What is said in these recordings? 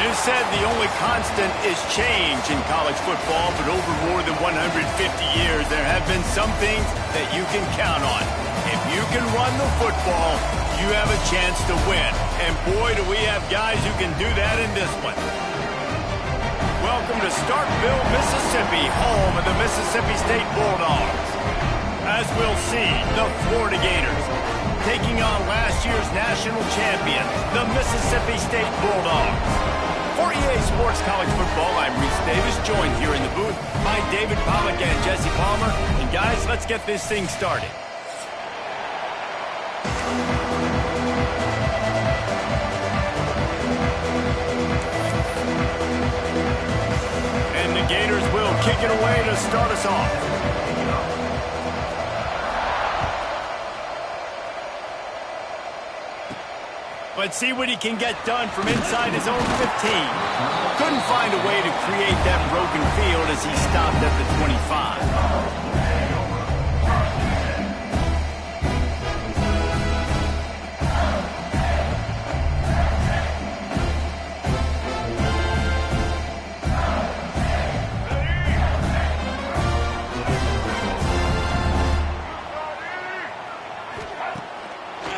is said the only constant is change in college football, but over more than 150 years, there have been some things that you can count on. If you can run the football, you have a chance to win. And boy, do we have guys who can do that in this one. Welcome to Starkville, Mississippi, home of the Mississippi State Bulldogs. As we'll see, the Florida Gators taking on last year's national champion, the Mississippi State Bulldogs. For EA Sports College Football, I'm Reese Davis, joined here in the booth by David Pollack and Jesse Palmer. And guys, let's get this thing started. And the Gators will kick it away to start us off. Let's see what he can get done from inside his own 15. Couldn't find a way to create that broken field as he stopped at the 25.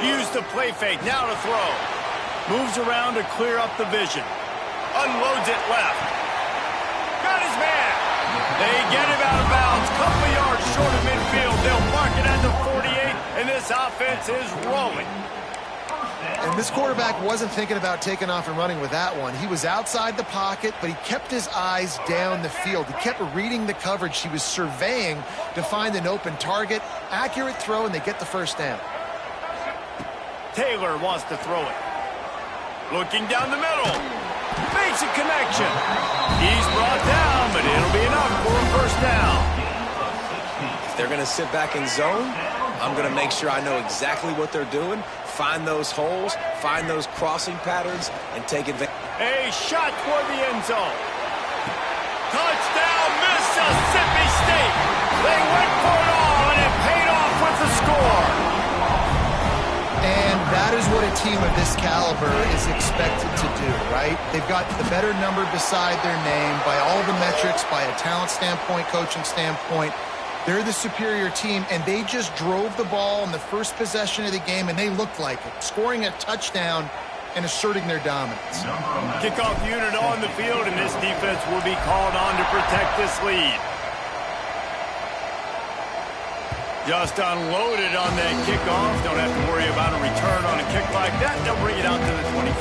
Used the play fake, now to throw. Moves around to clear up the vision. Unloads it left. Got his man. They get him out of bounds. Couple of yards short of midfield. They'll mark it at the 48, and this offense is rolling. And this quarterback wasn't thinking about taking off and running with that one. He was outside the pocket, but he kept his eyes down the field. He kept reading the coverage. He was surveying to find an open target. Accurate throw, and they get the first down. Taylor wants to throw it. Looking down the middle. Makes a connection. He's brought down, but it'll be enough for a first down. If they're going to sit back in zone, I'm going to make sure I know exactly what they're doing, find those holes, find those crossing patterns, and take advantage. A shot toward the end zone. Touchdown, Mississippi State. They went for it all, and it paid off with the score. And that is what a team of this caliber is expected to do, right? They've got the better number beside their name by all the metrics, by a talent standpoint, coaching standpoint. They're the superior team, and they just drove the ball in the first possession of the game, and they looked like it, scoring a touchdown and asserting their dominance. Kickoff unit on the field, and this defense will be called on to protect this lead. Just unloaded on that kickoff. Don't have to worry about a return on a kick like that. They'll bring it out to the 25.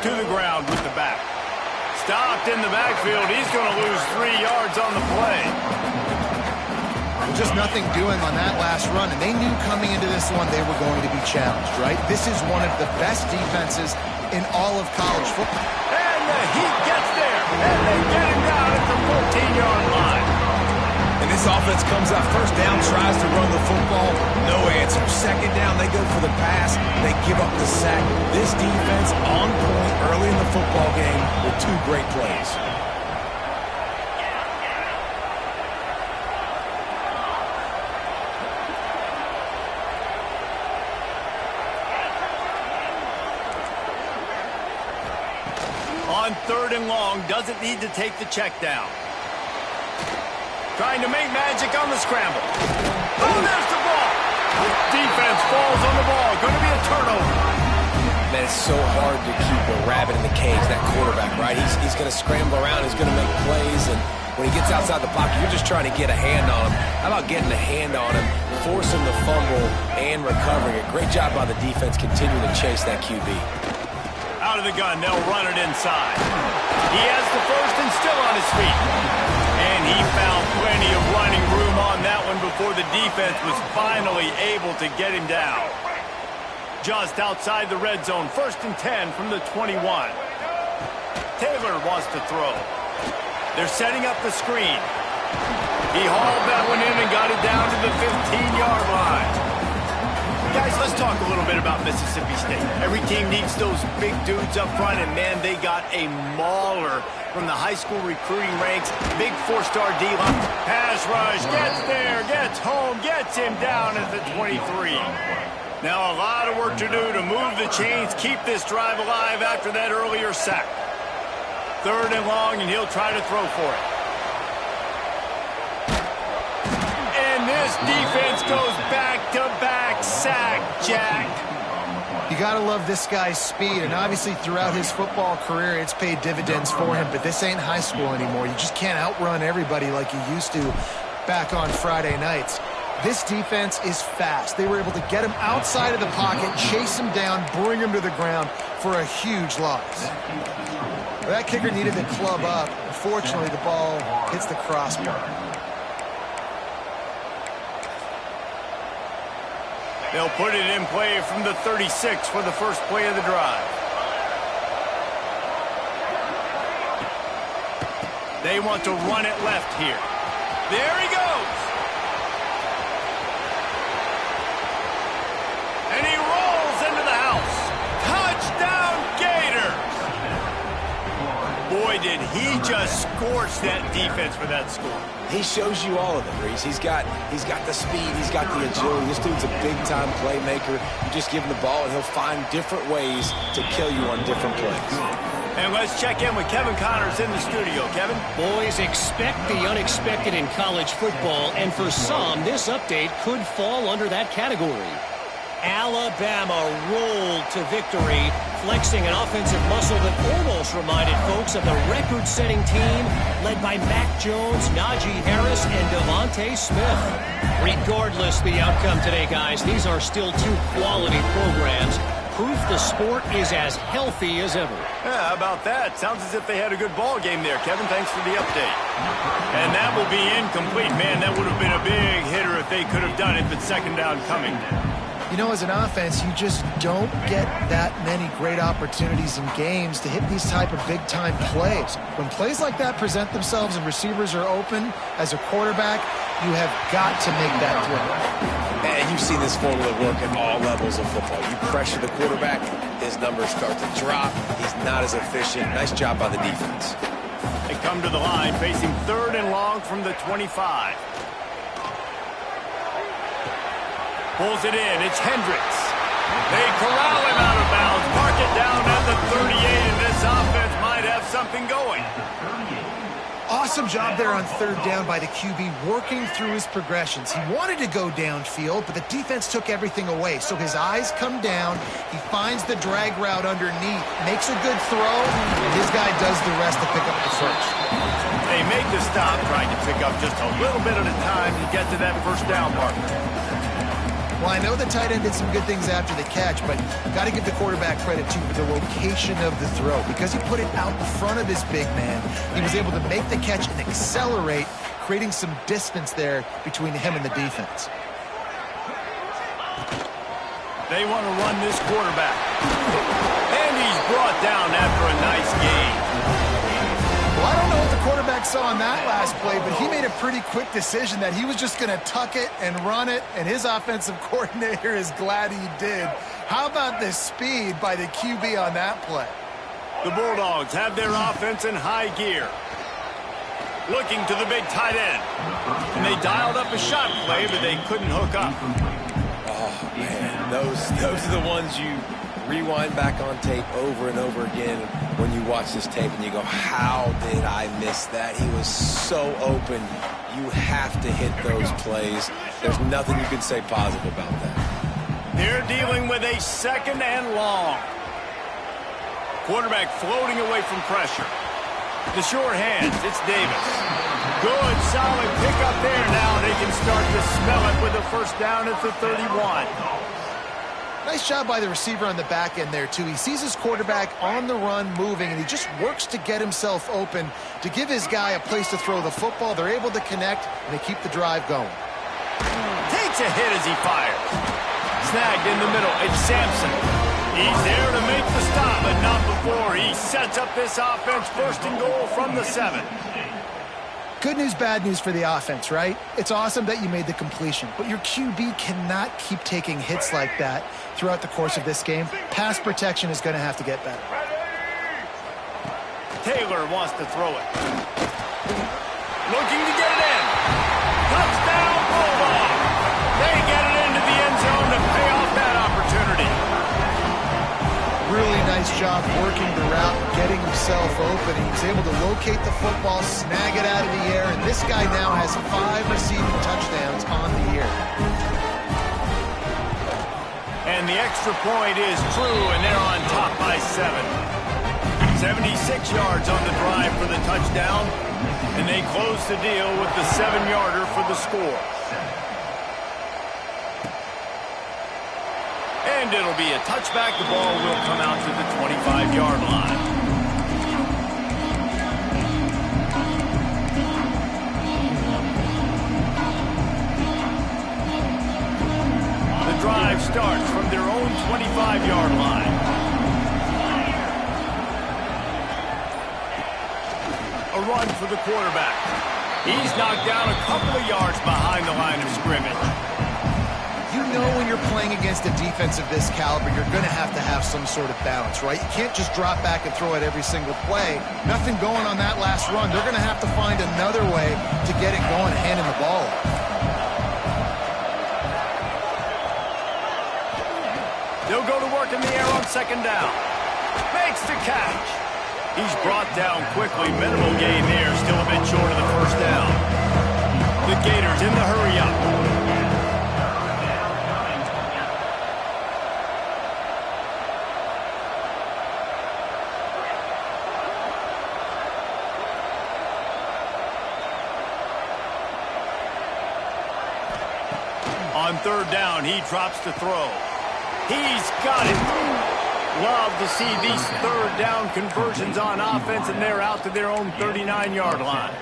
To the ground with the back. Stopped in the backfield. He's going to lose 3 yards on the play. Just nothing doing on that last run, and they knew coming into this one they were going to be challenged, right? This is one of the best defenses in all of college football. And the Heat gets there, and they get him down at the 14-yard line. And this offense comes out first down, tries to run the football, no answer. Second down, they go for the pass, they give up the sack. This defense on point early in the football game with 2 great plays. On 3rd and long, doesn't need to take the check down. Trying to make magic on the scramble. Oh, there's the ball. Defense falls on the ball. Going to be a turnover. Man, it's so hard to keep a rabbit in the cage, that quarterback, right? He's going to scramble around. He's going to make plays, and when he gets outside the pocket, you're just trying to get a hand on him. How about getting a hand on him, force him to fumble, and recovering it? Great job by the defense continuing to chase that QB. Out of the gun, they'll run it inside. He has the first and still on his feet. And he found plenty of running room on that one before the defense was finally able to get him down. Just outside the red zone, 1st and 10 from the 21. Taylor wants to throw. They're setting up the screen. He hauled that one in and got it down to the 15-yard line. Guys, let's talk a little bit about Mississippi State. Every team needs those big dudes up front, and, man, they got a mauler from the high school recruiting ranks. Big four-star D-line. Pass rush, gets there, gets home, gets him down at the 23. Now a lot of work to do to move the chains, keep this drive alive after that earlier sack. 3rd and long, and he'll try to throw for it. And this defense goes back-to-back sack, Jack. You got to love this guy's speed, and obviously throughout his football career, it's paid dividends for him, but this ain't high school anymore. You just can't outrun everybody like you used to back on Friday nights. This defense is fast. They were able to get him outside of the pocket, chase him down, bring him to the ground for a huge loss. That kicker needed to club up. Unfortunately, the ball hits the crossbar. They'll put it in play from the 36 for the first play of the drive. They want to run it left here. There he goes. And he rolls into the house. Touchdown, Gators! Boy, did he just scorch that defense for that score. He shows you all of it, Reese. He's got the speed, he's got the agility. This dude's a big-time playmaker. You just give him the ball, and he'll find different ways to kill you on different plays. And let's check in with Kevin Connors in the studio. Kevin? Boys, expect the unexpected in college football, and for some, this update could fall under that category. Alabama rolled to victory, flexing an offensive muscle that almost reminded folks of the record-setting team led by Mac Jones, Najee Harris, and Devontae Smith. Regardless the outcome today, guys, these are still two quality programs. Proof the sport is as healthy as ever. Yeah, how about that? Sounds as if they had a good ball game there, Kevin. Thanks for the update. And that will be incomplete. Man, that would have been a big hitter if they could have done it, but second down coming. You know, as an offense, you just don't get that many great opportunities in games to hit these type of big-time plays. When plays like that present themselves and receivers are open, as a quarterback, you have got to make that throw. And you've seen this formula work at all levels of football. You pressure the quarterback, his numbers start to drop. He's not as efficient. Nice job by the defense. They come to the line, facing 3rd and long from the 25. Pulls it in. It's Hendricks. They corral him out of bounds. Mark it down at the 38, and this offense might have something going. Awesome job there on 3rd down by the QB, working through his progressions. He wanted to go downfield, but the defense took everything away. So his eyes come down. He finds the drag route underneath, makes a good throw, and his guy does the rest to pick up the first. They make the stop, trying to pick up just a little bit at a time to get to that first down marker. Well, I know the tight end did some good things after the catch, but got to give the quarterback credit, too, for the location of the throw. Because he put it out in front of his big man, he was able to make the catch and accelerate, creating some distance there between him and the defense. They want to run this quarterback. And he's brought down after a nice gain. Well, I don't know what the quarterback saw on that last play, but he made a pretty quick decision that he was just going to tuck it and run it, and his offensive coordinator is glad he did. How about the speed by the QB on that play? The Bulldogs have their offense in high gear. Looking to the big tight end. And they dialed up a shot play, but they couldn't hook up. Oh, man, those are the ones you rewind back on tape over and over again when you watch this tape and you go, how did I miss that? He was so open. You have to hit those plays. There's nothing you can say positive about that. They're dealing with a 2nd and long. Quarterback floating away from pressure. The sure hands, it's Davis. Good, solid pickup there now. They can start to smell it with a first down at the 31. Nice job by the receiver on the back end there, too. He sees his quarterback on the run moving, and he just works to get himself open to give his guy a place to throw the football. They're able to connect, and they keep the drive going. Takes a hit as he fires. Snagged in the middle. It's Sampson. He's there to make the stop, but not before he sets up this offense 1st and goal from the 7. Good news, bad news for the offense, right? It's awesome that you made the completion, but your QB cannot keep taking hits like that throughout the course of this game. Pass protection is going to have to get better. Taylor wants to throw it. Looking to get it in. Touchdown, Bulldog. They get it into the end zone to pay off that opportunity. Really nice job working the route, getting himself open. He was able to locate the football, snag it out of the air, and this guy now has 5 receiving touchdowns on the year. And the extra point is true, and they're on top by 7. 76 yards on the drive for the touchdown, and they close the deal with the 7-yarder for the score. And it'll be a touchback. The ball will come out to the 25-yard line. The drive starts from their own 25-yard line. A run for the quarterback. He's knocked down a couple of yards behind the line of scrimmage. You know when you're playing against a defense of this caliber, you're going to have some sort of balance, right? You can't just drop back and throw it every single play. Nothing going on that last run. They're going to have to find another way to get it going, handing the ball off. They'll go to work in the air on second down. Makes the catch. He's brought down quickly. Minimal gain there. Still a bit short of the first down. The Gators in the hurry-up. On third down, he drops to throw. He's got it. Love to see these third down conversions on offense, and they're out to their own 39-yard line.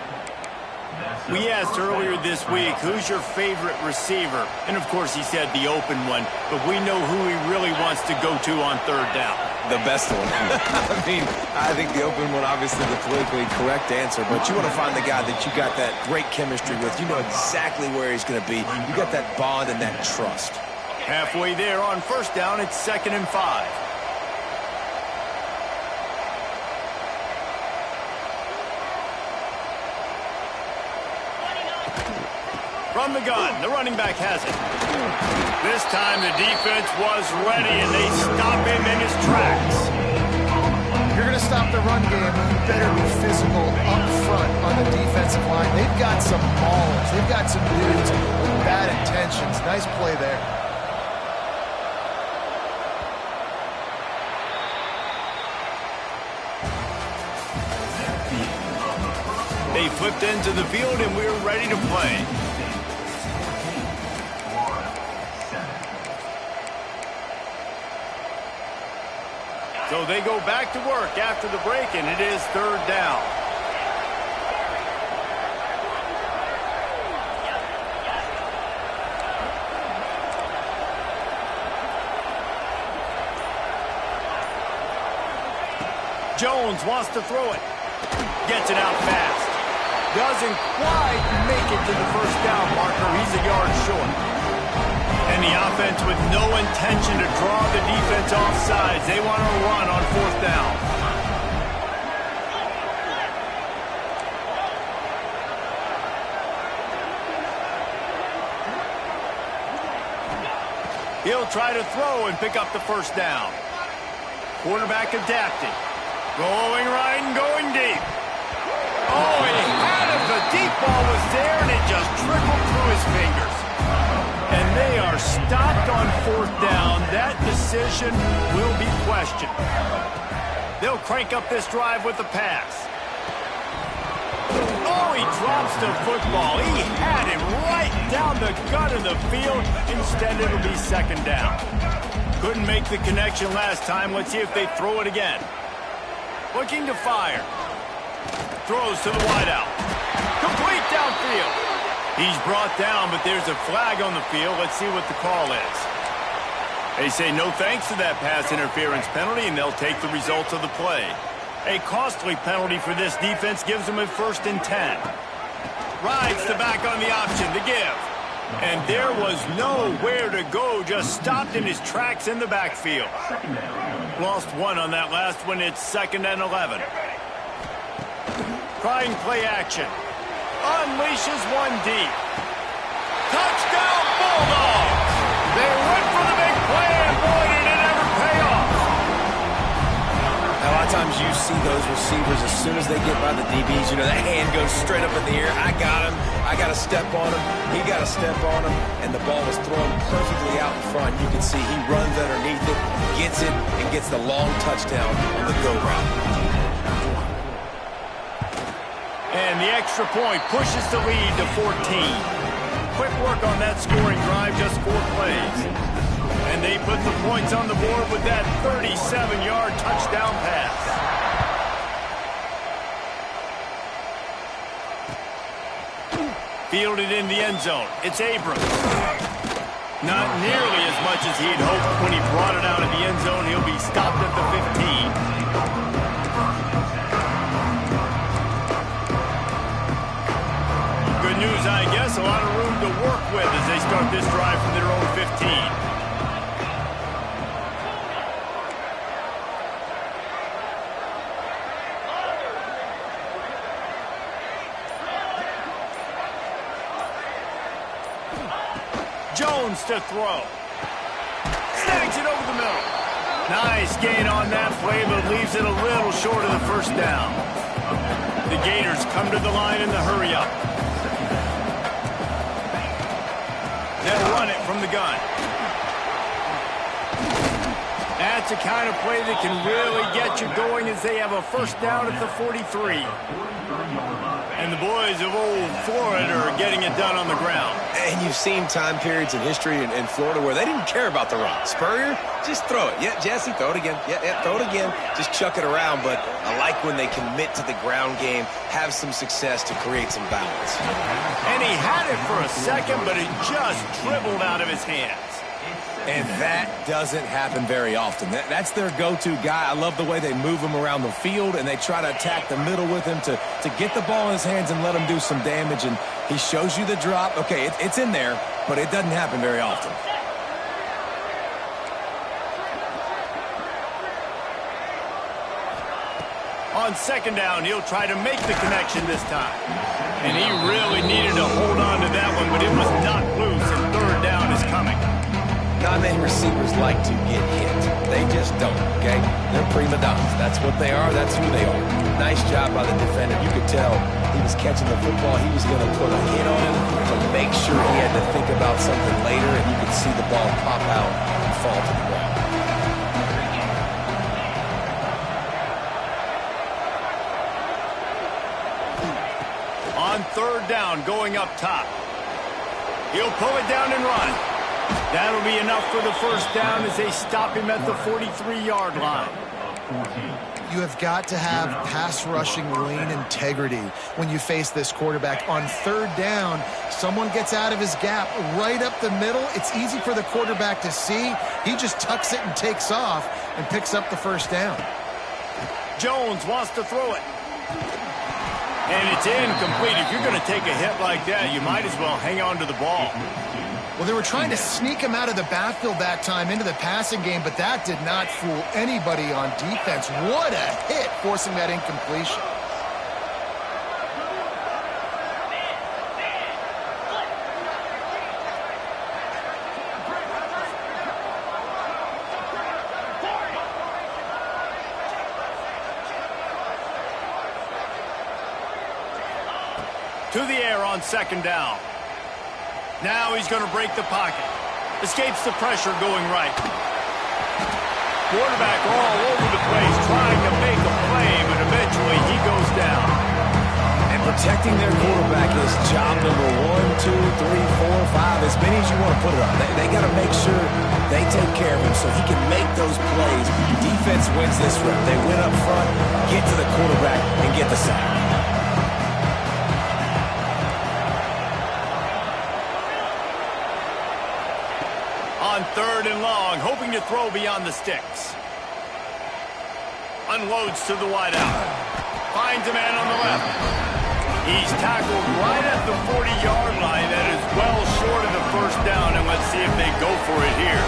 We asked earlier this week, who's your favorite receiver? And, of course, he said the open one, but we know who he really wants to go to on third down. The best one. I think the open one, obviously the politically correct answer, but you want to find the guy that you got that great chemistry with. You know exactly where he's going to be. You got that bond and that trust. Halfway there on first down, it's 2nd and 5. From the gun, the running back has it. This time the defense was ready, and they stop him in his tracks. If you're going to stop the run game, you better be physical up front on the defensive line. They've got some ballers. They've got some dudes with bad intentions. Nice play there. They flipped into the field, and we're ready to play. So they go back to work after the break, and it is third down. Jones wants to throw it. Gets it out fast. Doesn't quite make it to the first down marker. He's a yard short. And the offense with no intention to draw the defense off sides. They want to run on fourth down. He'll try to throw and pick up the first down. Quarterback adapted. Going right and going deep. Oh, he had it. The deep ball was there, and it just trickled through his fingers. And they are stopped on fourth down. That decision will be questioned. They'll crank up this drive with the pass. Oh, he drops the football. He had him right down the gut of the field. Instead, it'll be second down. Couldn't make the connection last time. Let's see if they throw it again. Looking to fire. Throws to the wideout. Complete downfield. He's brought down, but there's a flag on the field. Let's see what the call is. They say no thanks to that pass interference penalty, and they'll take the results of the play. A costly penalty for this defense gives them a 1st and 10. Rides the back on the option to give. And there was nowhere to go, just stopped in his tracks in the backfield. Lost one on that last one. It's 2nd and 11. Trying play action. Unleashes one deep. Touchdown Bulldogs! They went for the big play, and boy, did it ever pay off. Now, a lot of times you see those receivers, as soon as they get by the DBs, you know, that hand goes straight up in the air. I got him. I got to step on him. He got to step on him. And the ball was thrown perfectly out in front. You can see he runs underneath it, gets it, and gets the long touchdown on the go route. And the extra point pushes the lead to 14. Quick work on that scoring drive, just 4 plays. And they put the points on the board with that 37-yard touchdown pass. Fielded in the end zone. It's Abrams. Not nearly as much as he'd hoped when he brought it out of the end zone. He'll be stopped at the 15. Good news, I guess. A lot of room to work with as they start this drive from their own 15. Jones to throw. Snags it over the middle. Nice gain on that play, but leaves it a little short of the first down. The Gators come to the line in the hurry up. They'll run it from the gun. That's a kind of play that can really get you going as they have a first down at the 43. And the boys of old Florida are getting it done on the ground. And you've seen time periods in history in Florida where they didn't care about the run. Spurrier, just throw it. Yeah, Jesse, throw it again. Yeah, throw it again. Just chuck it around. But I like when they commit to the ground game, have some success to create some balance. And he had it for a second, but it just dribbled out of his hands. And that doesn't happen very often. That's their go-to guy. I love the way they move him around the field, and they try to attack the middle with him to get the ball in his hands and let him do some damage. And he shows you the drop. Okay, it's in there, but it doesn't happen very often. On 2nd down, he'll try to make the connection this time. And he really needed to hold on to that one, but it was knocked loose, and 3rd down is coming. Not many receivers like to get hit. They just don't, okay? They're prima donnas. That's what they are. That's who they are. Nice job by the defender. You could tell he was catching the football. He was going to put a hit on him to make sure he had to think about something later, and you could see the ball pop out and fall to the ground. On 3rd down, going up top. He'll pull it down and run. That'll be enough for the first down as they stop him at the 43-yard line. You have got to have pass rushing lane integrity when you face this quarterback. On 3rd down, someone gets out of his gap right up the middle. It's easy for the quarterback to see. He just tucks it and takes off and picks up the first down. Jones wants to throw it. And it's incomplete. If you're going to take a hit like that, you might as well hang on to the ball. Well, they were trying to sneak him out of the backfield that time into the passing game, but that did not fool anybody on defense. What a hit, forcing that incompletion. To the air on 2nd down. Now he's going to break the pocket. Escapes the pressure going right. Quarterback all over the place trying to make a play, but eventually he goes down. And protecting their quarterback is job number 1, 2, 3, 4, 5, as many as you want to put it on. They got to make sure they take care of him so he can make those plays. Defense wins this rep. They win up front, get to the quarterback, and get the sack. On 3rd and long, hoping to throw beyond the sticks. Unloads to the wideout. Finds a man on the left. He's tackled right at the 40-yard line. That is well short of the first down, and let's see if they go for it here.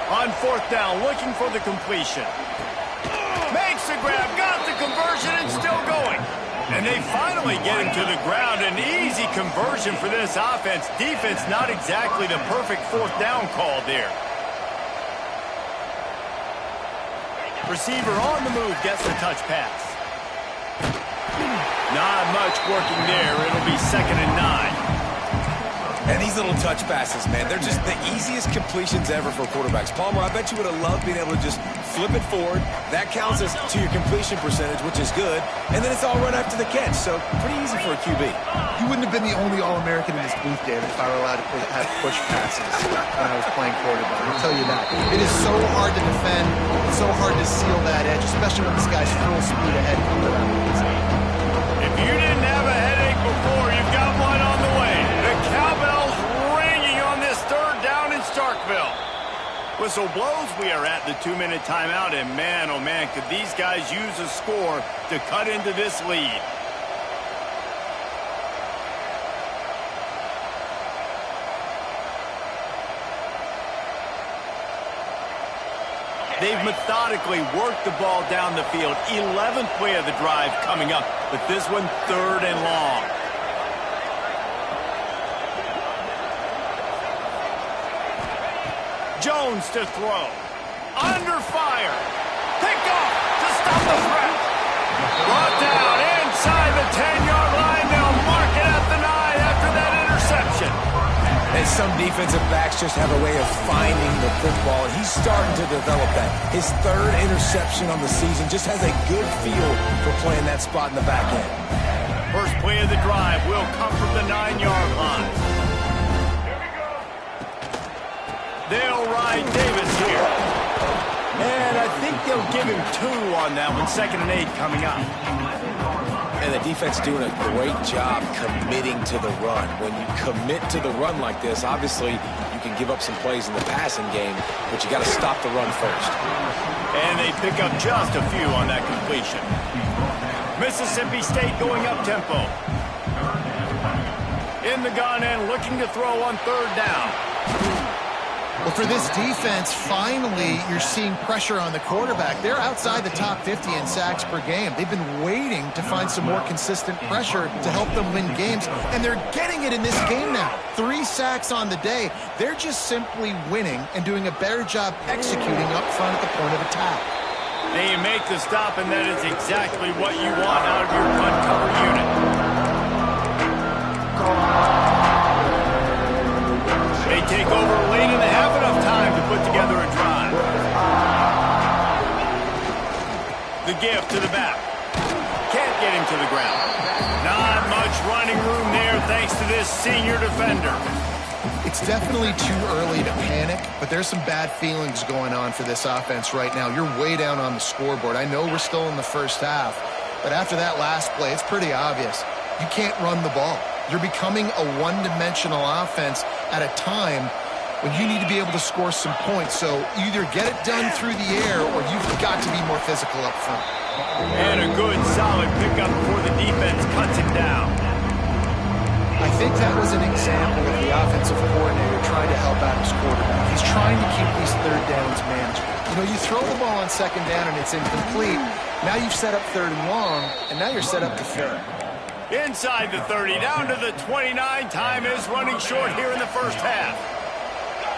On fourth down, looking for the completion. Makes the grab, got the conversion, and still going. And they finally get him to the ground. An easy conversion for this offense. Defense, not exactly the perfect fourth down call there. Receiver on the move, gets the touch pass. Not much working there. It'll be 2nd and 9. And these little touch passes, man, they're just the easiest completions ever for quarterbacks. Palmer, I bet you would have loved being able to just flip it forward. That counts as to your completion percentage, which is good. And then it's all run after the catch, so pretty easy for a QB. You wouldn't have been the only All-American in this booth, David, if I were allowed to have push passes when I was playing quarterback. I'll tell you that. It is so hard to defend. It's so hard to seal that edge, especially when this guy's full speed ahead coming around. If you didn't have a headache before, you've got one on the way. The cowbell's ringing on this 3rd down in Starkville. Whistle blows, we are at the 2-minute timeout, and man, oh man, could these guys use a score to cut into this lead. They've methodically worked the ball down the field. 11th play of the drive coming up, but this one 3rd and long. Jones to throw. Under fire. Pick off to stop the threat. Brought down inside the 10-yard line. They'll mark it at the 9 after that interception. And some defensive backs just have a way of finding the football, and he's starting to develop that. His 3rd interception on the season just has a good feel for playing that spot in the back end. First play of the drive will come from the 9-yard line. They'll ride Davis here. And I think they'll give him 2 on that one. 2nd and 8 coming up. And the defense doing a great job committing to the run. When you commit to the run like this, obviously you can give up some plays in the passing game, but you got to stop the run first. And they pick up just a few on that completion. Mississippi State going up tempo. In the gun and looking to throw on 3rd down. Well, for this defense, finally, you're seeing pressure on the quarterback. They're outside the top 50 in sacks per game. They've been waiting to find some more consistent pressure to help them win games, and they're getting it in this game now. 3 sacks on the day. They're just simply winning and doing a better job executing up front at the point of attack. They make the stop, and that is exactly what you want out of your punt cover unit. They take over late and they have enough time to put together a drive. The gift to the back. Can't get him to the ground. Not much running room there thanks to this senior defender. It's definitely too early to panic, but there's some bad feelings going on for this offense right now. You're way down on the scoreboard. I know we're still in the first half, but after that last play, it's pretty obvious. You can't run the ball. You're becoming a one-dimensional offense at a time when you need to be able to score some points. So either get it done through the air or you've got to be more physical up front. And a good, solid pickup before the defense cuts him down. I think that was an example of the offensive coordinator trying to help out his quarterback. He's trying to keep these 3rd downs manageable. You know, you throw the ball on 2nd down and it's incomplete. Now you've set up 3rd and long, and now you're set up to 3rd. Inside the 30, down to the 29. Time is running short here in the first half.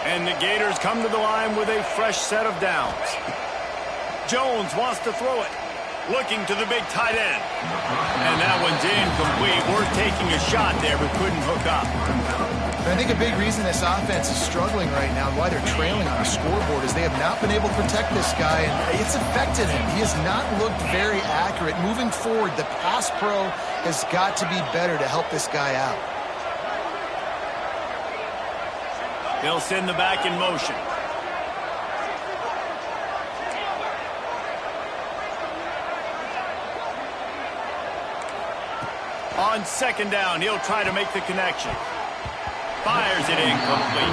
And the Gators come to the line with a fresh set of downs. Jones wants to throw it. Looking to the big tight end. And that one's incomplete. We're taking a shot there, but couldn't hook up. I think a big reason this offense is struggling right now and why they're trailing on the scoreboard is they have not been able to protect this guy, and it's affected him. He has not looked very accurate. Moving forward, the pass pro has got to be better to help this guy out. They'll send the back in motion. On second down, he'll try to make the connection. Fires it incomplete.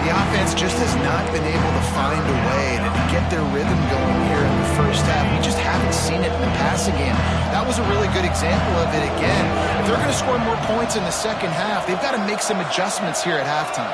The offense just has not been able to find a way to get their rhythm going here in the first half. We just haven't seen it in the passing game. That was a really good example of it again. If they're going to score more points in the second half, they've got to make some adjustments here at halftime.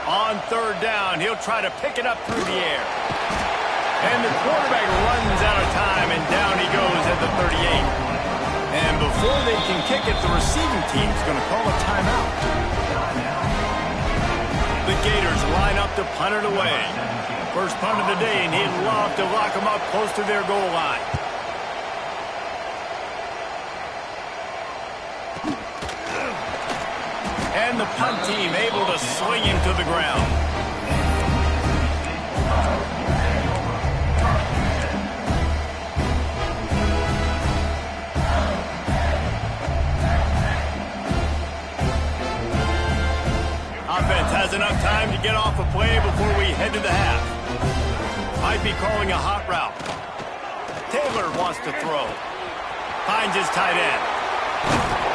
On third down, he'll try to pick it up through the air. And the quarterback runs out of time, and down he goes at the 38. And before they can kick it, the receiving team's going to call a timeout. The Gators line up to punt it away. First punt of the day, and he'd love to lock them up close to their goal line. And the punt team able to swing him to the ground. Offense has enough time to get off a play before we head to the half. Might be calling a hot route. Taylor wants to throw. Finds his tight end.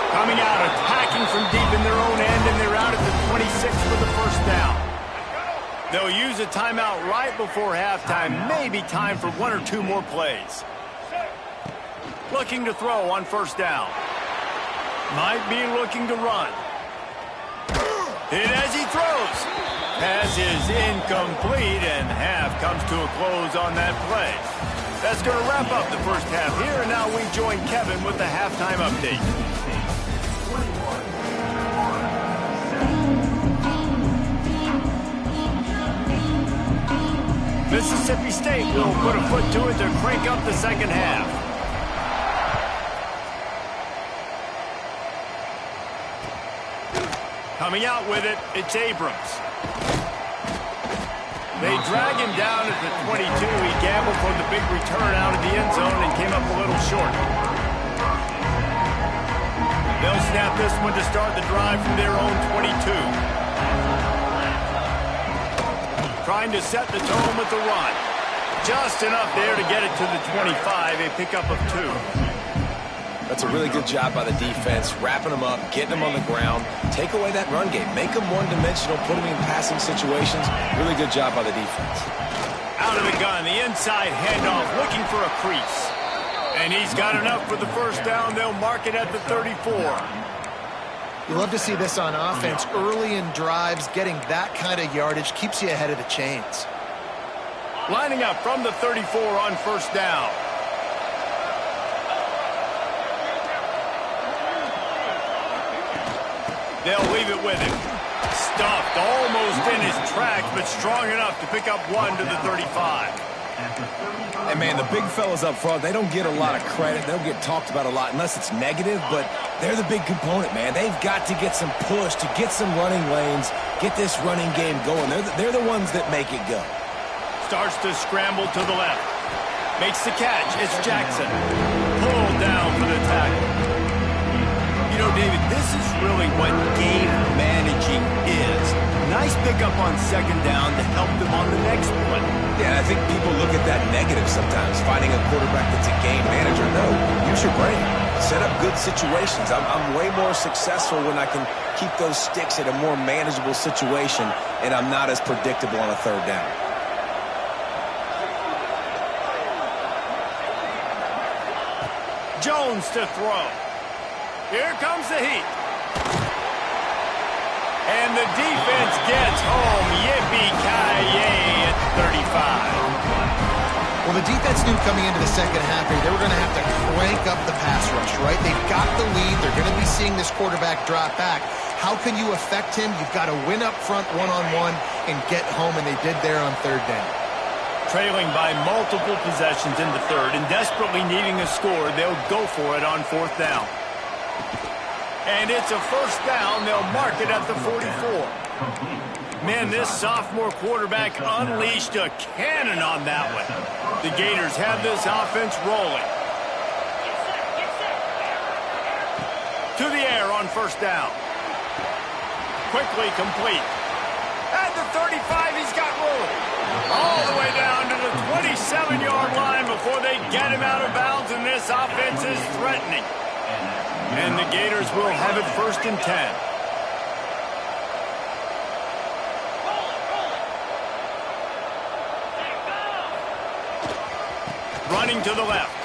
Coming out, attacking from deep in their own end, and they're out at the 26 for the first down. They'll use a timeout right before halftime. Maybe time for one or two more plays. Looking to throw on first down. Might be looking to run. Hit as he throws. Pass is incomplete, and half comes to a close on that play. That's going to wrap up the first half here, and now we join Kevin with the halftime update. Mississippi State will put a foot to it to crank up the second half. Coming out with it, it's Abrams. They drag him down at the 22. He gambled for the big return out of the end zone and came up a little short. They'll snap this one to start the drive from their own 22. Trying to set the tone with the run. Just enough there to get it to the 25, a pickup of 2. That's a really good job by the defense, wrapping them up, getting them on the ground. Take away that run game. Make them one-dimensional, put them in passing situations. Really good job by the defense. Out of the gun, the inside handoff, looking for a crease. And he's got enough for the first down. They'll mark it at the 34. You love to see this on offense. Early in drives, getting that kind of yardage keeps you ahead of the chains. Lining up from the 34 on first down. They'll leave it with him. Stuffed almost in his tracks, but strong enough to pick up 1 to the 35. And, man, the big fellas up front, they don't get a lot of credit. They don't get talked about a lot unless it's negative, but they're the big component, man. They've got to get some push, to get some running lanes, get this running game going. They're the ones that make it go. Starts to scramble to the left. Makes the catch. It's Jackson. Pulled down for the tackle. You know, David, this is really what game managing is. Nice pickup on second down to help them on the next play. Yeah, I think people look at that negative sometimes, finding a quarterback that's a game manager. No, use your brain. Set up good situations. I'm way more successful when I can keep those sticks at a more manageable situation, and I'm not as predictable on a third down. Jones to throw. Here comes the heat. And the defense gets home. Yippee-ki-yay at 35. Well, the defense knew coming into the second half here they were going to have to crank up the pass rush, right? They've got the lead. They're going to be seeing this quarterback drop back. How can you affect him? You've got to win up front one-on-one and get home, and they did there on third down. Trailing by multiple possessions in the third and desperately needing a score, they'll go for it on fourth down. And it's a first down. They'll mark it at the 44. Man, this sophomore quarterback unleashed a cannon on that one. The Gators have this offense rolling. To the air on first down. Quickly complete. At the 35, he's got room. All the way down to the 27-yard line before they get him out of bounds, and this offense is threatening. And the Gators will have it 1st and 10. Running to the left.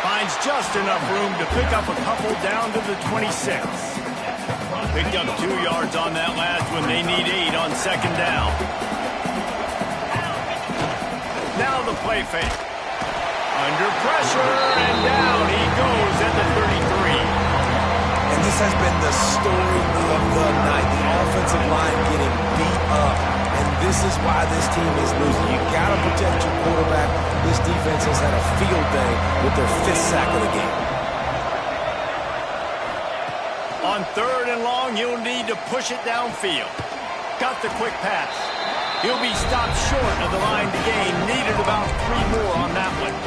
Finds just enough room to pick up a couple down to the 26. Picked up 2 yards on that last one. They need 8 on 2nd down. Now the play fake. Under pressure, and down he goes at the 33. And this has been the story of the night. The offensive line getting beat up. And this is why this team is losing. You got to protect your quarterback. This defense has had a field day with their 5th sack of the game. On 3rd and long, he'll need to push it downfield. Got the quick pass. He'll be stopped short of the line to gain. Needed about 3 more on that one.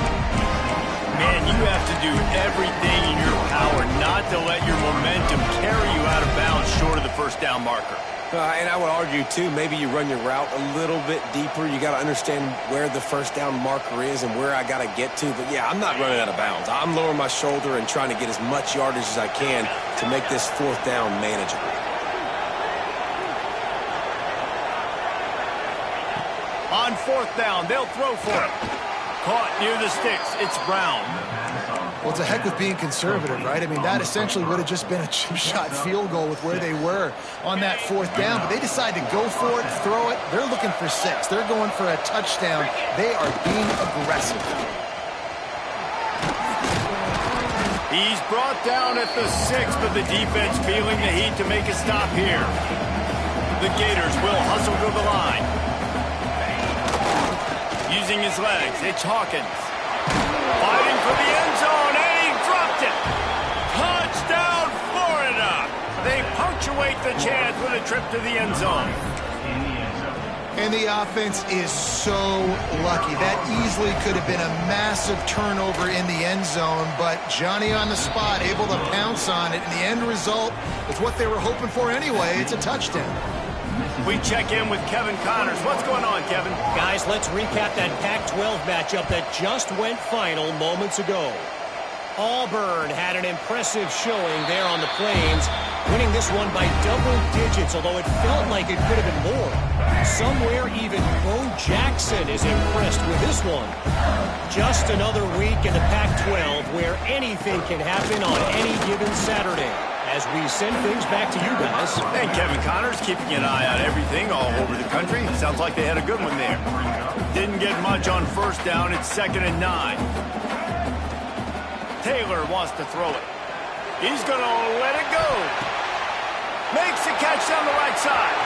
Man, you have to do everything in your power not to let your momentum carry you out of bounds short of the 1st down marker. And I would argue, too, maybe you run your route a little bit deeper. You got to understand where the 1st down marker is and where I got to get to. But, yeah, I'm not running out of bounds. I'm lowering my shoulder and trying to get as much yardage as I can to make this 4th down manageable. On 4th down, they'll throw for it. Caught near the sticks. It's Brown. Well, it's a heck with being conservative, right? I mean, that essentially would have just been a chip shot field goal with where they were on that 4th down. But they decide to go for it, throw it. They're looking for 6. They're going for a touchdown. They are being aggressive. He's brought down at the 6, but the defense feeling the heat to make a stop here. The Gators will hustle to the line. Using his legs, it's Hawkins. Fighting for the end zone, and he dropped it. Touchdown, Florida. They punctuate the chance with a trip to the end zone. And the offense is so lucky. That easily could have been a massive turnover in the end zone, but Johnny on the spot, able to pounce on it. And the end result is what they were hoping for anyway. It's a touchdown. We check in with Kevin Connors. What's going on, Kevin? Guys, let's recap that Pac-12 matchup that just went final moments ago. Auburn had an impressive showing there on the Plains, winning this one by double digits, although it felt like it could have been more. Somewhere even Bo Jackson is impressed with this one. Just another week in the Pac-12 where anything can happen on any given Saturday. As we send things back to you guys. And Kevin Connors keeping an eye on everything all over the country. Sounds like they had a good one there. Didn't get much on 1st down. It's 2nd and 9. Taylor wants to throw it. He's going to let it go. Makes the catch down the right side.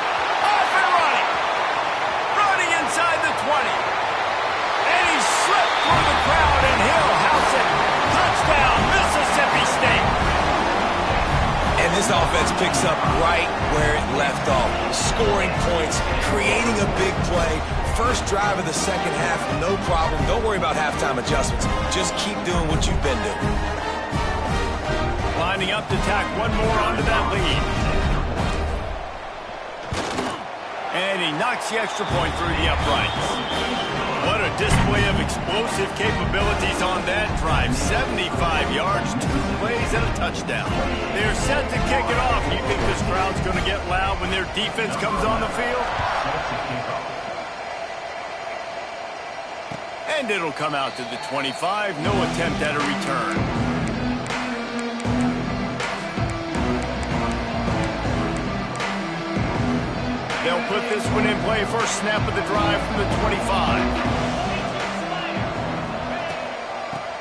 Off and running. Running inside the 20. And he slipped through the crowd, and he'll house it. Touchdown, Mississippi State. And this offense picks up right where it left off. Scoring points, creating a big play. First drive of the 2nd half, no problem. Don't worry about halftime adjustments. Just keep doing what you've been doing. Lining up to tack one more onto that lead. And he knocks the extra point through the uprights. What a display of explosive capabilities on that drive. 75 yards, 2 plays, and a touchdown. They're set to kick it off. You think this crowd's going to get loud when their defense comes on the field? And it'll come out to the 25. No attempt at a return. They'll put this one in play. First snap of the drive from the 25.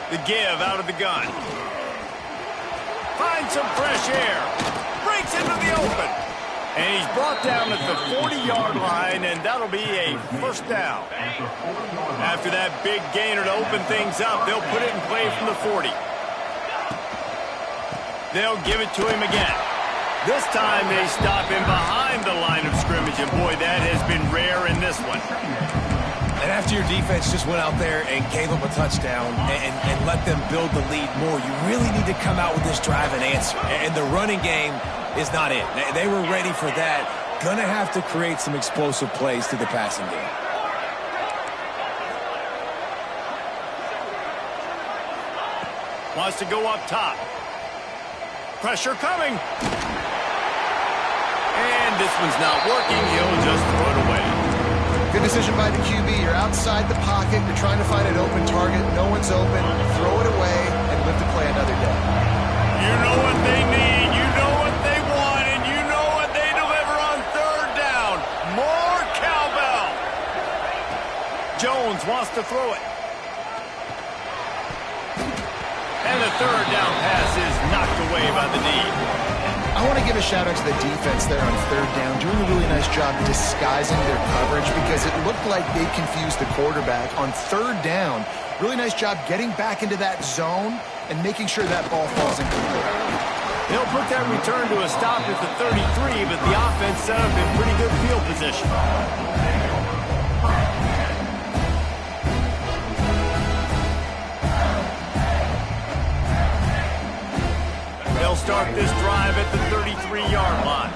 The give out of the gun. Finds some fresh air. Breaks into the open. And he's brought down at the 40-yard line, and that'll be a 1st down. After that big gainer to open things up, they'll put it in play from the 40. They'll give it to him again. This time they stop him behind the line of scrimmage, and boy, that has been rare in this one. And after your defense just went out there and gave up a touchdown and let them build the lead more, you really need to come out with this drive and answer. And the running game is not it. They were ready for that. Gonna have to create some explosive plays through the passing game. Wants to go up top. Pressure coming. And this one's not working. He'll just throw it away. Good decision by the QB. You're outside the pocket. You're trying to find an open target. No one's open. Throw it away and live to play another day. You know what they need. You know what they want. And you know what they deliver on third down. More cowbell. Jones wants to throw it. And the third down pass is knocked away by the D. I want to give a shout out to the defense there on third down, doing a really nice job disguising their coverage because it looked like they confused the quarterback on third down. Really nice job getting back into that zone and making sure that ball falls incomplete. He'll put that return to a stop at the 33, but the offense set up in pretty good field position. They'll start this drive at the 33-yard line.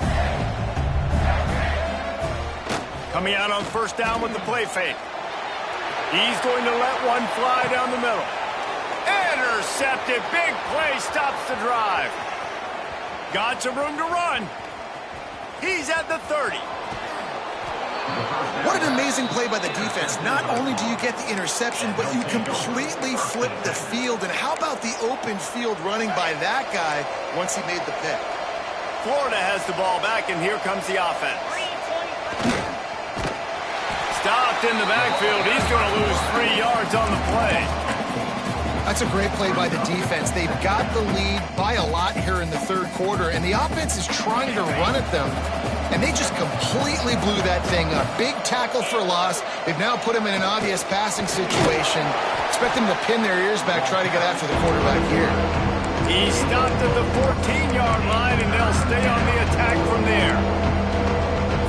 Coming out on first down with the play fake. He's going to let one fly down the middle. Intercepted. Big play stops the drive. Got some room to run. He's at the 30. What an amazing play by the defense. Not only do you get the interception, but you completely flip the field. And how about the open field running by that guy once he made the pick? Florida has the ball back, and here comes the offense. Stopped in the backfield. He's going to lose 3 yards on the play. That's a great play by the defense. They've got the lead by a lot here in the third quarter, and the offense is trying to run at them, and they just completely blew that thing up. Big tackle for loss. They've now put him in an obvious passing situation. Expect them to pin their ears back, try to get after the quarterback here. He stopped at the 14-yard line, and they'll stay on the attack from there.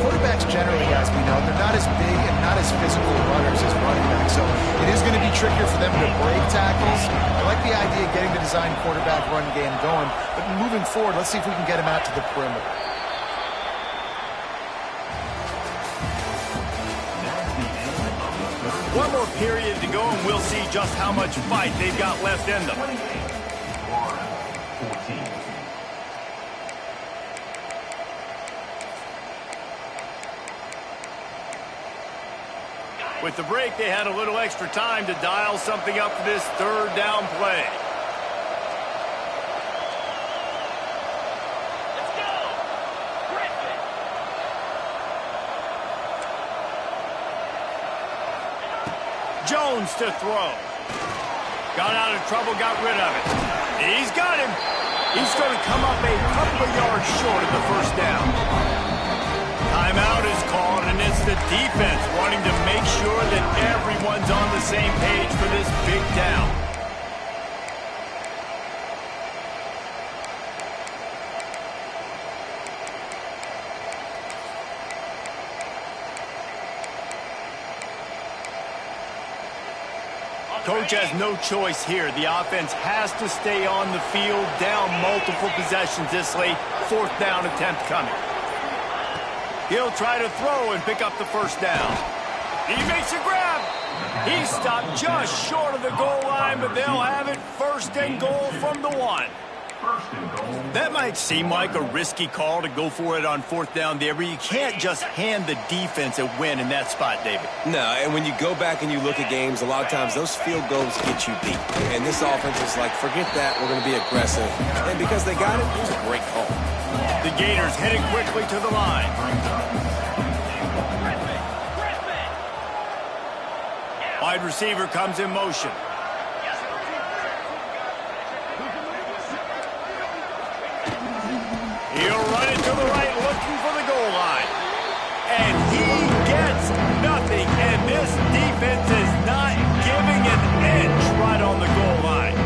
Quarterbacks generally, as we know, they're not as big and not as physical runners as running backs, so it is going to be trickier for them to break tackles. I like the idea of getting the design quarterback run game going, but moving forward, let's see if we can get him out to the perimeter. One more period to go, and we'll see just how much fight they've got left in them. With the break, they had a little extra time to dial something up for this third down play. Let's go! Griffin! Jones to throw. Got out of trouble, got rid of it. He's got him. He's going to come up a couple of yards short of the first down. Timeout is called, and it's the defense wanting to make sure that everyone's on the same page for this big down. Coach has no choice here. The offense has to stay on the field, down multiple possessions this late. Fourth down attempt coming. He'll try to throw and pick up the first down. He makes a grab. He stopped just short of the goal line, but they'll have it first and goal from the 1. That might seem like a risky call to go for it on fourth down there, but you can't just hand the defense a win in that spot, David. No, and when you go back and you look at games, a lot of times those field goals get you beat. And this offense is like, forget that, we're going to be aggressive. And because they got it, it was a great call. The Gators heading quickly to the line. Wide receiver comes in motion. He'll run it to the right, looking for the goal line. And he gets nothing. And this defense is not giving an inch right on the goal line.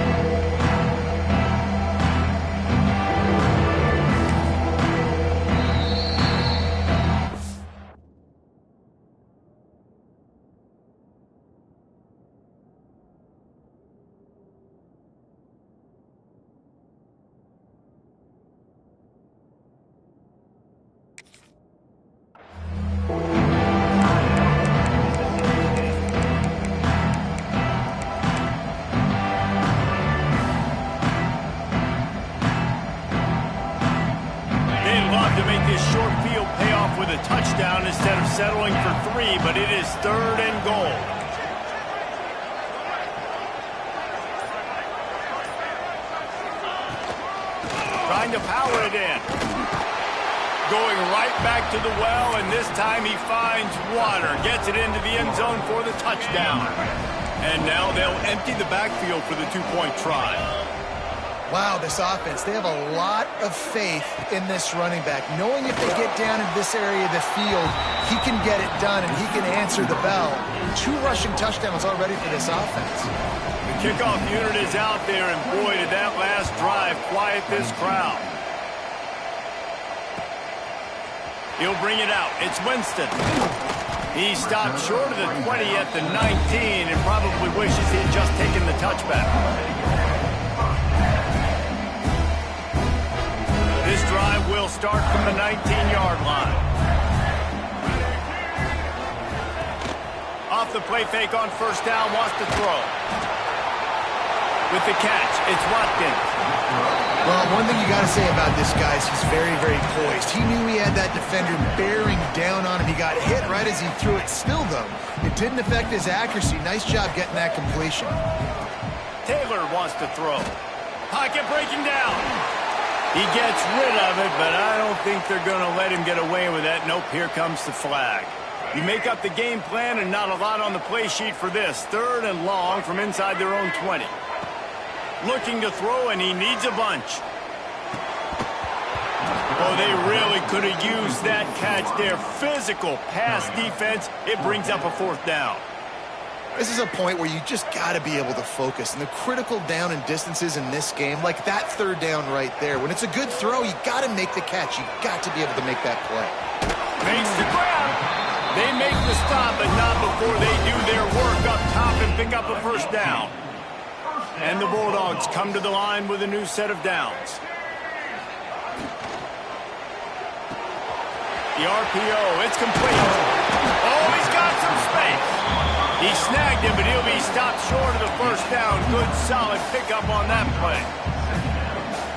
would love to make this short field pay off with a touchdown instead of settling for 3, but it is 3rd and goal. Trying to power it in. Going right back to the well, and this time he finds water. Gets it into the end zone for the touchdown. And now they'll empty the backfield for the 2-point try. Wow, this offense, they have a lot of faith in this running back, knowing if they get down in this area of the field, he can get it done and he can answer the bell. 2 rushing touchdowns already for this offense. The kickoff unit is out there, and boy, did that last drive quiet this crowd. He'll bring it out. It's Winston. He stopped short of the 20 at the 19 and probably wishes he had just taken the touchback. This drive will start from the 19-yard line. Off the play fake on first down, wants to throw. With the catch, it's Watkins. Well, one thing you got to say about this guy is he's very, very poised. He knew he had that defender bearing down on him. He got hit right as he threw it. Still, though, it didn't affect his accuracy. Nice job getting that completion. Taylor wants to throw. Pocket breaking down. He gets rid of it, but I don't think they're going to let him get away with that. Nope, here comes the flag. You make up the game plan and not a lot on the play sheet for this. 3rd and long from inside their own 20. Looking to throw, and he needs a bunch. Oh, they really could have used that catch there. Physical pass defense. It brings up a 4th down. This is a point where you just got to be able to focus. And the critical down and distances in this game, like that 3rd down right there, when it's a good throw, you got to make the catch. You got to be able to make that play. Makes the grab. They make the stop, but not before they do their work up top and pick up a 1st down. And the Bulldogs come to the line with a new set of downs. The RPO, it's complete. Oh, he's got some space. He snagged him, but he'll be stopped short of the 1st down. Good, solid pickup on that play.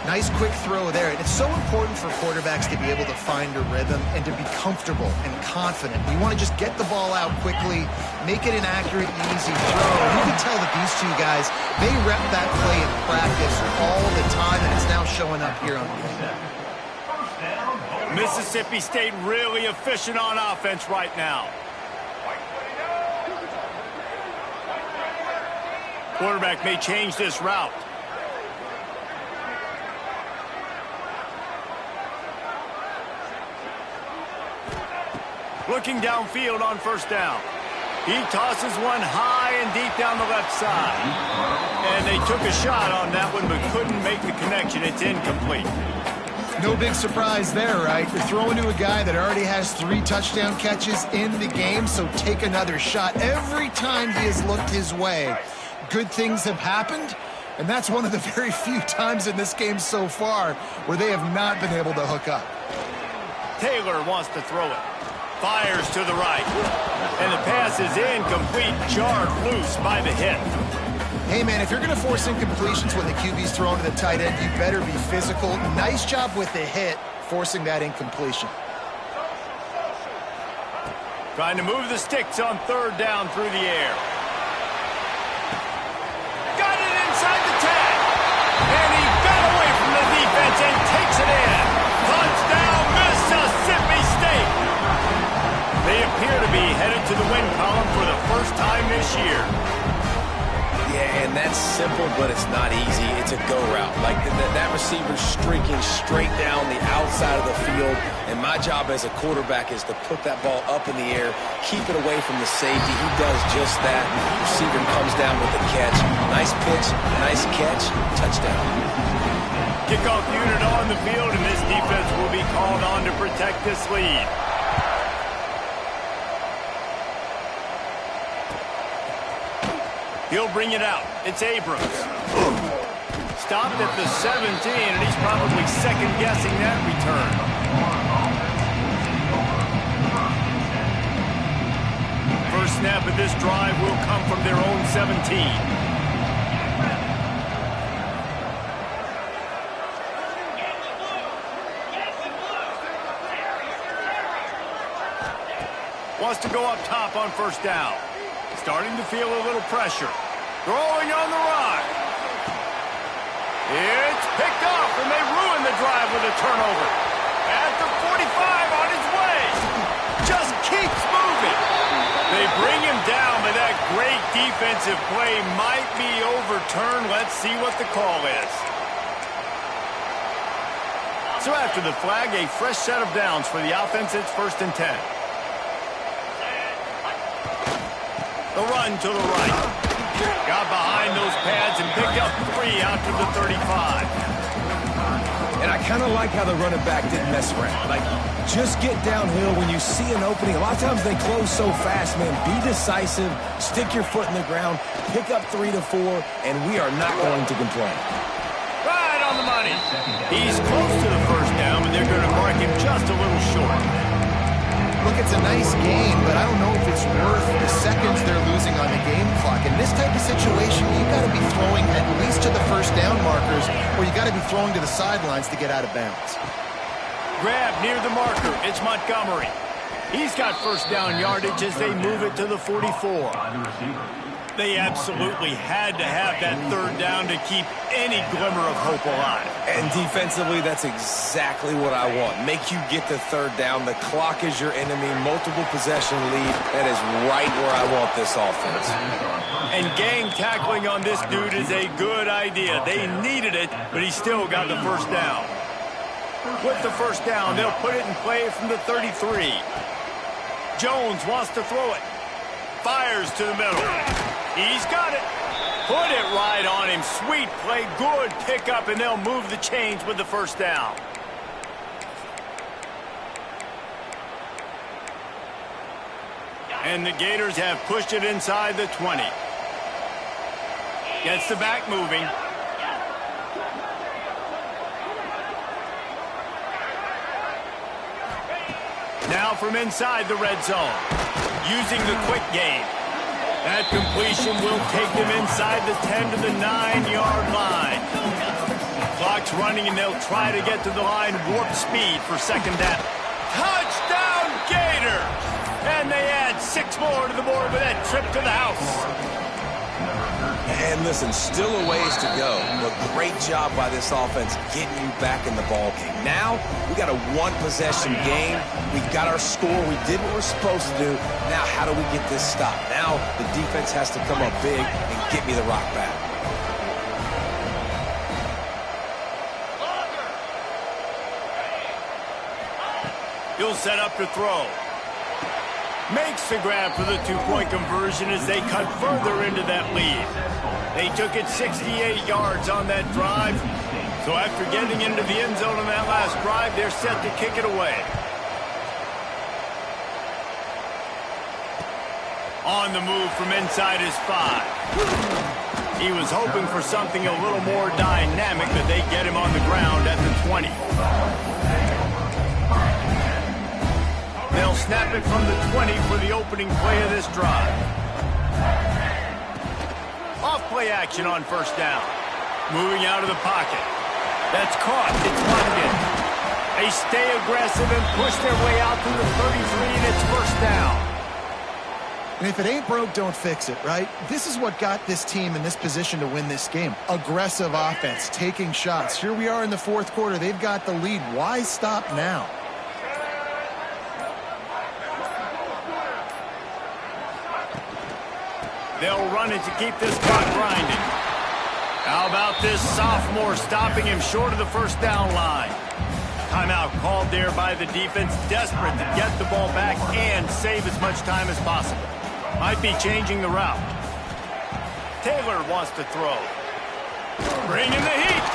Nice quick throw there. And it's so important for quarterbacks to be able to find a rhythm and to be comfortable and confident. You want to just get the ball out quickly, make it an accurate, easy throw. You can tell that these 2 guys, they rep that play in practice all the time, and it's now showing up here on film. Mississippi State really efficient on offense right now. Quarterback may change this route. Looking downfield on 1st down. He tosses one high and deep down the left side. And they took a shot on that one but couldn't make the connection. It's incomplete. No big surprise there, right? You're throwing to a guy that already has 3 touchdown catches in the game, so take another shot. Every time he has looked his way, good things have happened, and that's one of the very few times in this game so far where they have not been able to hook up. Taylor wants to throw it. Fires to the right. And the pass is incomplete, jarred loose by the hit. Hey, man, if you're going to force incompletions when the QB's thrown to the tight end, you better be physical. Nice job with the hit, forcing that incompletion. Trying to move the sticks on 3rd down through the air. Got it inside the tag. And he got away from the defense and takes it in. Touchdown, Mississippi State. They appear to be headed to the win column for the first time this year. Yeah, and that's simple, but it's not easy. It's a go route. Like that receiver's streaking straight down the outside of the field, and my job as a quarterback is to put that ball up in the air, keep it away from the safety. He does just that. Receiver comes down with the catch. Nice pitch, nice catch, touchdown. Kickoff unit on the field, and this defense will be called on to protect this lead. He'll bring it out. It's Abrams. Stopped at the 17, and he's probably second-guessing that return. First snap of this drive will come from their own 17. Wants to go up top on first down. Starting to feel a little pressure. Throwing on the run. It's picked off, and they ruin the drive with a turnover. At the 45 on his way. Just keeps moving. They bring him down, but that great defensive play might be overturned. Let's see what the call is. So after the flag, a fresh set of downs for the offense. It's 1st and 10. The run to the right. Got behind those pads and picked up 3 out to the 35. And I kind of like how the running back didn't mess around. Like, just get downhill when you see an opening. A lot of times they close so fast, man. Be decisive, stick your foot in the ground, pick up 3 to 4, and we are not going to complain. Right on the money. He's close to the first down, but they're going to mark him just a little short. Look, it's a nice game, but I don't know if it's worth the seconds they're losing on the game clock. In this type of situation, you got to be throwing at least to the first down markers, or you got to be throwing to the sidelines to get out of bounds. Grab near the marker. It's Montgomery. He's got first down yardage as they move it to the 44. They absolutely had to have that third down to keep any glimmer of hope alive. And defensively, that's exactly what I want. Make you get the third down. The clock is your enemy. Multiple possession lead. That is right where I want this offense. And gang tackling on this dude is a good idea. They needed it, but he still got the first down. With the first down, they'll put it in play from the 33. Jones wants to throw it. Fires to the middle. He's got it. Put it right on him. Sweet play. Good pickup, and they'll move the chains with the first down. And the Gators have pushed it inside the 20. Gets the back moving. Now from inside the red zone. Using the quick game. That completion will take them inside the 10 to the 9-yard line. Clock's running, and they'll try to get to the line warp speed for second down. Touchdown, Gator! And they add 6 more to the board with that trip to the house. And listen, still a ways to go, but great job by this offense getting you back in the ball game. Now, we got a one-possession game. We got our score. We did what we're supposed to do. Now, how do we get this stopped? Now, the defense has to come up big and get me the rock back. He'll set up to throw. Makes the grab for the 2-point conversion as they cut further into that lead. They took it 68 yards on that drive. So after getting into the end zone on that last drive, they're set to kick it away. On the move from inside his 5. He was hoping for something a little more dynamic, but they get him on the ground at the 20. They'll snap it from the 20 for the opening play of this drive. Off-play action on first down. Moving out of the pocket. That's caught. It's London. They stay aggressive and push their way out to the 33, and it's first down. And if it ain't broke, don't fix it, right? This is what got this team in this position to win this game. Aggressive offense, taking shots. Here we are in the fourth quarter. They've got the lead. Why stop now? They'll run it to keep this clock grinding. How about this sophomore stopping him short of the first down line? Timeout called there by the defense, desperate to get the ball back and save as much time as possible. Might be changing the route. Taylor wants to throw. Bringing the heat.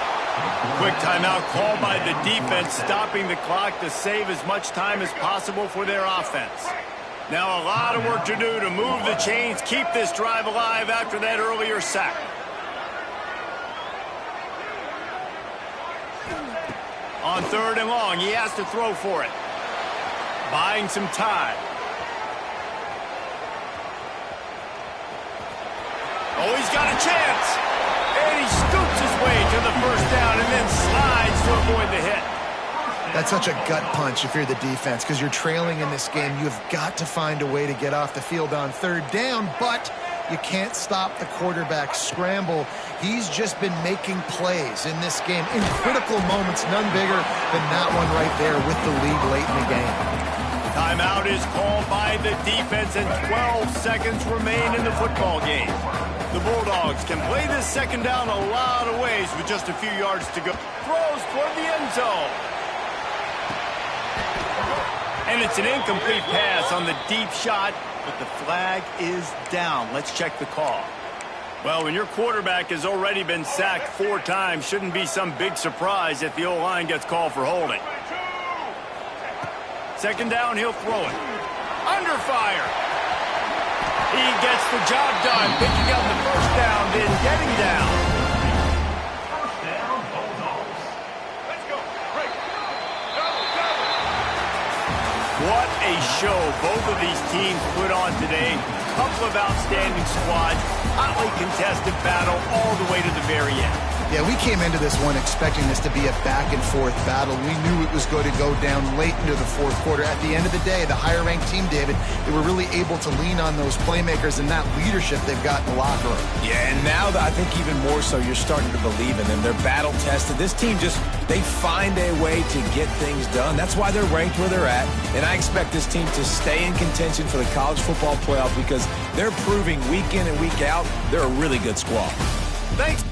Quick timeout called by the defense, stopping the clock to save as much time as possible for their offense. Now a lot of work to do to move the chains, keep this drive alive after that earlier sack. On 3rd and long, he has to throw for it. Buying some time. Oh, he's got a chance. And he scoops his way to the first down and then slides to avoid the hit. That's such a gut punch if you're the defense, because you're trailing in this game. You've got to find a way to get off the field on third down, but you can't stop the quarterback scramble. He's just been making plays in this game in critical moments, none bigger than that one right there with the lead late in the game. Timeout is called by the defense, and 12 seconds remain in the football game. The Bulldogs can play this second down a lot of ways with just a few yards to go. Throws toward the end zone. And it's an incomplete pass on the deep shot, but the flag is down. Let's check the call. Well, when your quarterback has already been sacked 4 times, shouldn't be some big surprise if the O-line gets called for holding. Second down, he'll throw it. Under fire. He gets the job done, picking up the first down, then getting down. First down, Bulldogs. Let's go. Break. Go, go. What a show both of these teams put on today. Couple of outstanding squads, hotly contested battle all the way to the very end. Yeah, we came into this one expecting this to be a back-and-forth battle. We knew it was going to go down late into the fourth quarter. At the end of the day, the higher-ranked team, David, they were really able to lean on those playmakers and that leadership they've got in the locker room. Yeah, and now I think even more so, you're starting to believe in them. They're battle-tested. This team they find a way to get things done. That's why they're ranked where they're at. And I expect this team to stay in contention for the college football playoff because they're proving week in and week out they're a really good squad. Thanks.